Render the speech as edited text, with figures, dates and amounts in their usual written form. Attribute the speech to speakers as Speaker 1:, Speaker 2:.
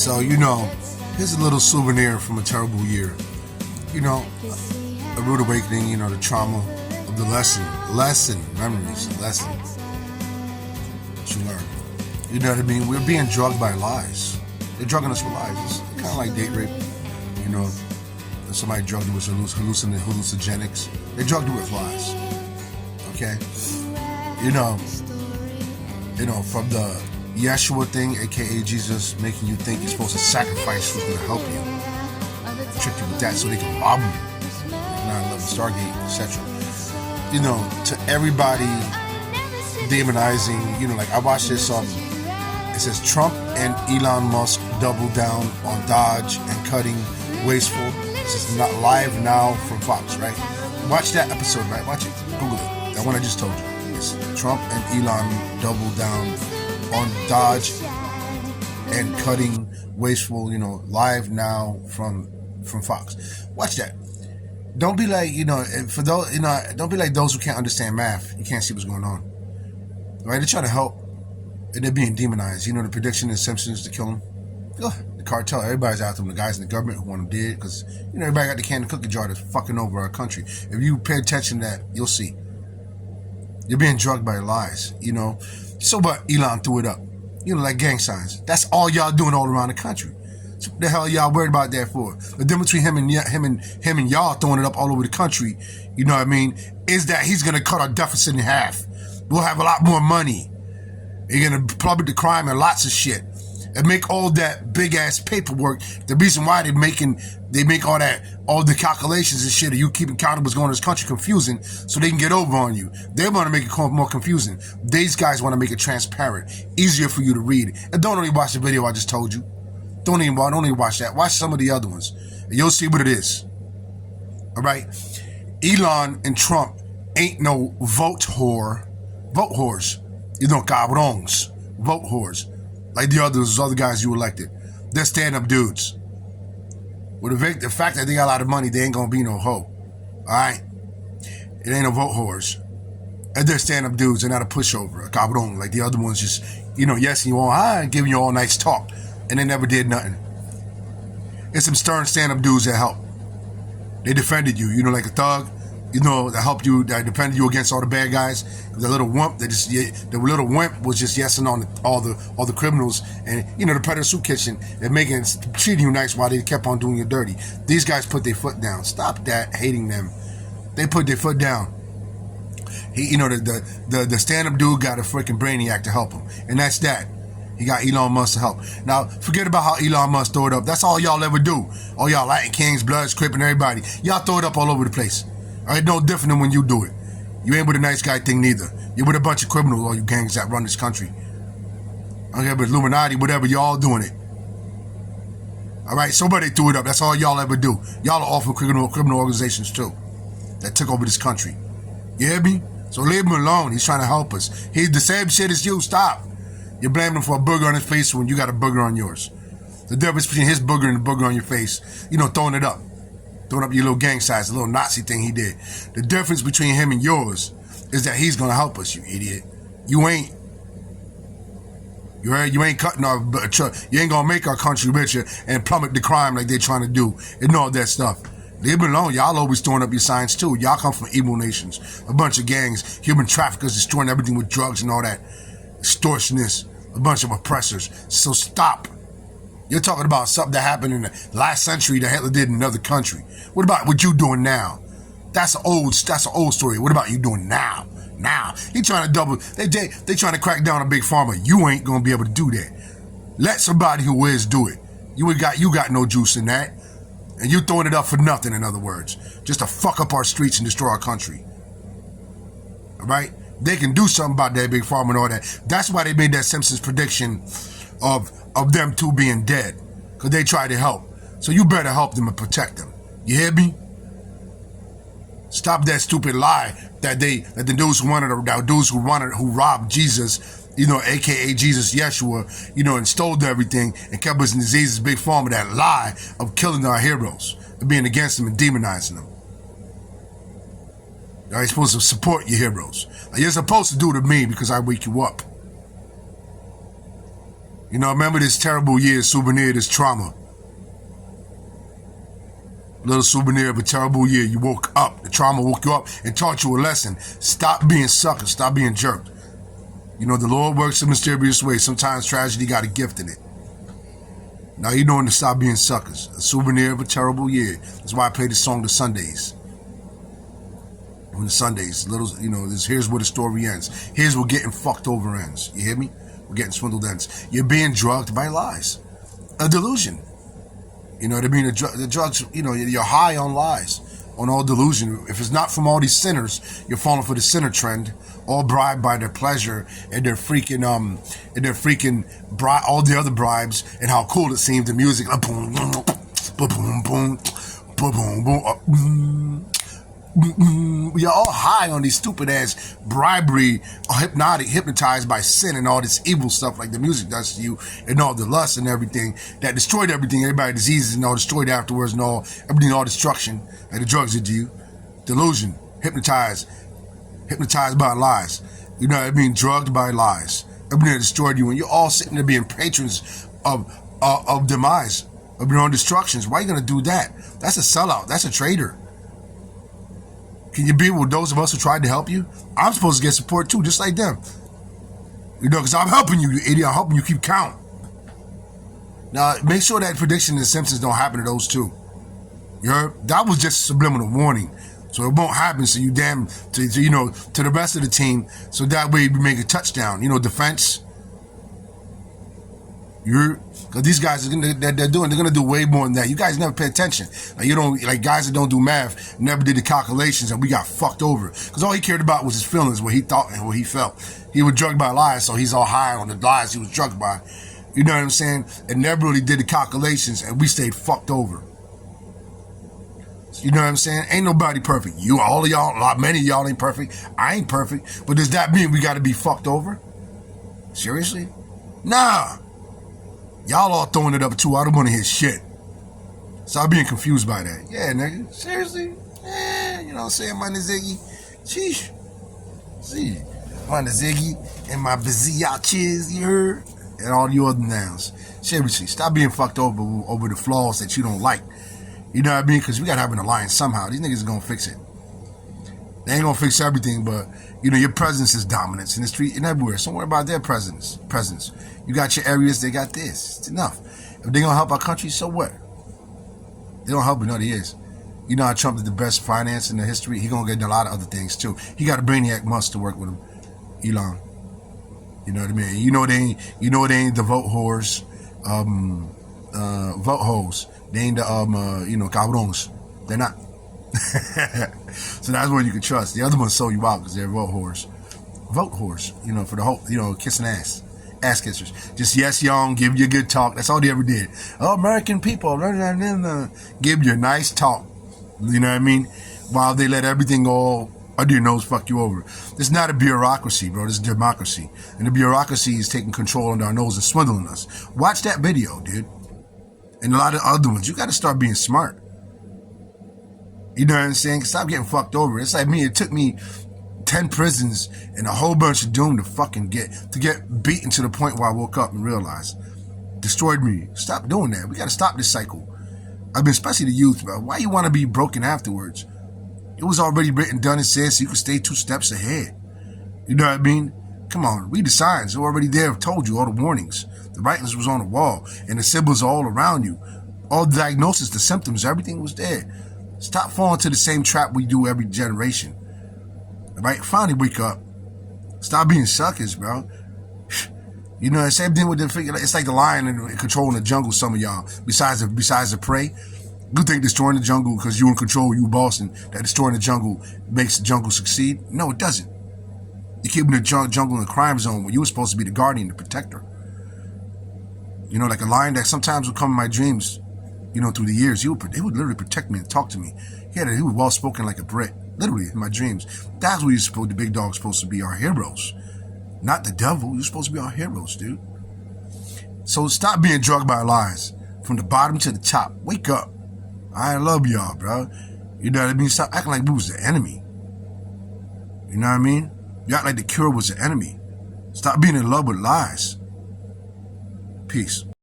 Speaker 1: So, here's a little souvenir from a terrible year. A rude awakening, the trauma of the memories, lessons that you learn. You know what I mean? We're being drugged by lies. They're drugging us with lies. It's kind of like date rape. Somebody drugged you with hallucinogenics. They drugged you with lies. Okay? From the Yeshua thing, aka Jesus, making you think you're supposed to sacrifice who's going to help you. Trick you with that so they can rob you. 9/11, Stargate, etc. To everybody demonizing, like I watched this, it says Trump and Elon Musk double down on dodge and cutting wasteful. This is not live now from Fox, right? Watch that episode, right? Watch it. Google it. That one I just told you. It's Trump and Elon double down on dodge and cutting wasteful, live now from Fox. Watch that. Don't be like, for those, don't be like those who can't understand math. You can't see what's going on. Right? They're trying to help and they're being demonized. The prediction in Simpsons to kill them. The cartel, everybody's after them. The guys in the government who want them dead because, everybody got the candy cookie jar that's fucking over our country. If you pay attention to that, you'll see. You're being drugged by lies, So, but Elon threw it up. Like gang signs. That's all y'all doing all around the country. So what the hell y'all worried about that for? The difference between him and y'all throwing it up all over the country, is that he's going to cut our deficit in half. We'll have a lot more money. You're going to plummet the crime and lots of shit. And make all that big ass paperwork. The reason why they make all the calculations and shit of you keeping count of what's going on in this country confusing so they can get over on you. They want to make it more confusing. These guys want to make it transparent, easier for you to read. And don't only watch the video I just told you. Don't even watch that. Watch some of the other ones. And you'll see what it is. Alright? Elon and Trump ain't no vote whores. Cabrones. Vote whores. Like the other guys you elected. They're stand-up dudes. With the fact that they got a lot of money, they ain't gonna be no hoe. Alright? It ain't no vote whores. And they're stand-up dudes. They're not a pushover, a cabron. Like the other ones just, yes, you all, giving you all nice talk. And they never did nothing. It's some stern stand-up dudes that help. They defended you, like a thug. That helped you, that defended you against all the bad guys. The little wimp, the little wimp was just yesing on all the criminals, and the Predator Soup Kitchen, and treating you nice while they kept on doing you dirty. These guys put their foot down. Stop that, hating them. They put their foot down. The stand-up dude got a freaking brainiac to help him, and that's that. He got Elon Musk to help. Now, forget about how Elon Musk throw it up. That's all y'all ever do. All y'all Latin Kings, Bloods, Crip, and everybody. Y'all throw it up all over the place. All right, no different than when you do it. You ain't with a nice guy thing neither. You're with a bunch of criminals, all you gangs that run this country. Okay, but Illuminati, whatever, y'all doing it. All right, somebody threw it up. That's all y'all ever do. Y'all are awful criminal organizations too that took over this country. You hear me? So leave him alone. He's trying to help us. He's the same shit as you. Stop. You're blaming him for a booger on his face when you got a booger on yours. The difference between his booger and the booger on your face, throwing it up. Throwing up your little gang size, the little Nazi thing he did. The difference between him and yours is that he's going to help us, you idiot. You ain't. You ain't cutting our, you ain't going to make our country richer and plummet the crime like they're trying to do and all that stuff. Leave me alone. Y'all always throwing up your signs too. Y'all come from evil nations. A bunch of gangs, human traffickers destroying everything with drugs and all that. Extortionists, a bunch of oppressors. So stop. You're talking about something that happened in the last century that Hitler did in another country. What about what you doing now? That's an old story. What about you doing now? Now. He trying to double, they trying to crack down on Big Pharma. You ain't gonna be able to do that. Let somebody who is do it. You got no juice in that. And you throwing it up for nothing, in other words. Just to fuck up our streets and destroy our country. Alright? They can do something about that Big Pharma and all that. That's why they made that Simpsons prediction of them two being dead. Because they tried to help. So you better help them and protect them. You hear me? Stop that stupid lie that the dudes who robbed Jesus, aka Jesus Yeshua, and stole everything and kept us in diseases, Big Pharma, that lie of killing our heroes and being against them and demonizing them. You're supposed to support your heroes. Like you're supposed to do to me because I wake you up. You know, remember this terrible year souvenir, this trauma. Little souvenir of a terrible year. You woke up. The trauma woke you up and taught you a lesson. Stop being suckers. Stop being jerked. You know, the Lord works in mysterious ways. Sometimes tragedy got a gift in it. Now you know to stop being suckers. A souvenir of a terrible year. That's why I play the song The Sundays. On the Sundays, here's where the story ends. Here's where getting fucked over ends. You hear me? We're getting swindled ends. You're being drugged by lies. A delusion. You know what I mean? The drugs, you're high on lies, on all delusion. If it's not from all these sinners, you're falling for the sinner trend, all bribed by their pleasure and their freaking, all the other bribes and how cool it seemed, the music, boom, boom, boom, boom, boom, boom, we are all high on these stupid ass bribery, hypnotized by sin and all this evil stuff like the music does to you, and all the lust and everything that destroyed everything, everybody diseases and all destroyed afterwards, and all destruction that the drugs did to you. Delusion, hypnotized by lies. You know what I mean? Drugged by lies. Everything that destroyed you, and you're all sitting there being patrons of demise, of your own destructions. Why are you gonna do that? That's a sellout. That's a traitor. Can you be with those of us who tried to help you? I'm supposed to get support too, just like them. You know, because I'm helping you, you idiot. I'm helping you keep count. Now, make sure that prediction in The Simpsons don't happen to those two. You heard? That was just a subliminal warning. So it won't happen. So you to the rest of the team. So that way we make a touchdown. Defense. Because these guys they're gonna do way more than that. You guys never pay attention. Guys that don't do math never did the calculations, and we got fucked over. Because all he cared about was his feelings, what he thought and what he felt. He was drugged by lies, so he's all high on the lies he was drugged by. You know what I'm saying? And never really did the calculations, and we stayed fucked over. You know what I'm saying? Ain't nobody perfect. All of y'all, many of y'all ain't perfect. I ain't perfect. But does that mean we gotta be fucked over? Seriously? Nah. Y'all all throwing it up too. I don't want to hear shit. Stop being confused by that. Yeah, nigga. Seriously? Yeah, you know what I'm saying? My Ziggy. Sheesh. See. My Ziggy and my biziaches, you heard? And all you other nouns. Seriously, stop being fucked over the flaws that you don't like. You know what I mean? Because we got to have an alliance somehow. These niggas are going to fix it. They ain't going to fix everything, but, your presence is dominance in the street and everywhere. So don't worry about their presence. You got your areas, they got this. It's enough. If they gonna help our country, so what? They don't help, but no, he is. You know how Trump is the best finance in the history? He gonna get a lot of other things too. He got a brainiac Musk to work with him. Elon. You know what I mean? You know they ain't the vote whores, vote hoes. They ain't the cabrons. They're not. So that's one you can trust. The other ones sold you out because they're vote whores. Vote whores, for the whole, kissing ass kissers. Just yes, young, give you a good talk. That's all they ever did. Oh, American people, give you a nice talk. You know what I mean? While they let everything all under your nose fuck you over. This is not a bureaucracy, bro. This is democracy. And the bureaucracy is taking control under our nose and swindling us. Watch that video, dude. And a lot of other ones. You got to start being smart. You know what I'm saying? Stop getting fucked over. It's like me. It took me 10 prisons and a whole bunch of doom to get beaten to the point where I woke up and realized. Destroyed me. Stop doing that. We got to stop this cycle. Especially the youth, bro. Why you want to be broken afterwards? It was already written, done, and said so you could stay 2 steps ahead. You know what I mean? Come on, read the signs. They're already there. I've told you all the warnings. The writings was on the wall, and the symbols are all around you. All the diagnosis, the symptoms, everything was there. Stop falling to the same trap we do every generation. Right? Finally wake up. Stop being suckers, bro. The same thing with the figure. It's like the lion and controlling the jungle, some of y'all. Besides the prey. You think destroying the jungle because you in control, you boss, and that destroying the jungle makes the jungle succeed? No, it doesn't. You're keeping the jungle in a crime zone where you were supposed to be the guardian, the protector. Like a lion that sometimes would come in my dreams, through the years. He would literally protect me and talk to me. He was well-spoken like a Brit. Literally, in my dreams. That's what the big dog's supposed to be, our heroes. Not the devil. You're supposed to be our heroes, dude. So stop being drugged by lies. From the bottom to the top. Wake up. I love y'all, bro. You know what I mean? Stop acting like we was the enemy. You know what I mean? You act like the cure was the enemy. Stop being in love with lies. Peace.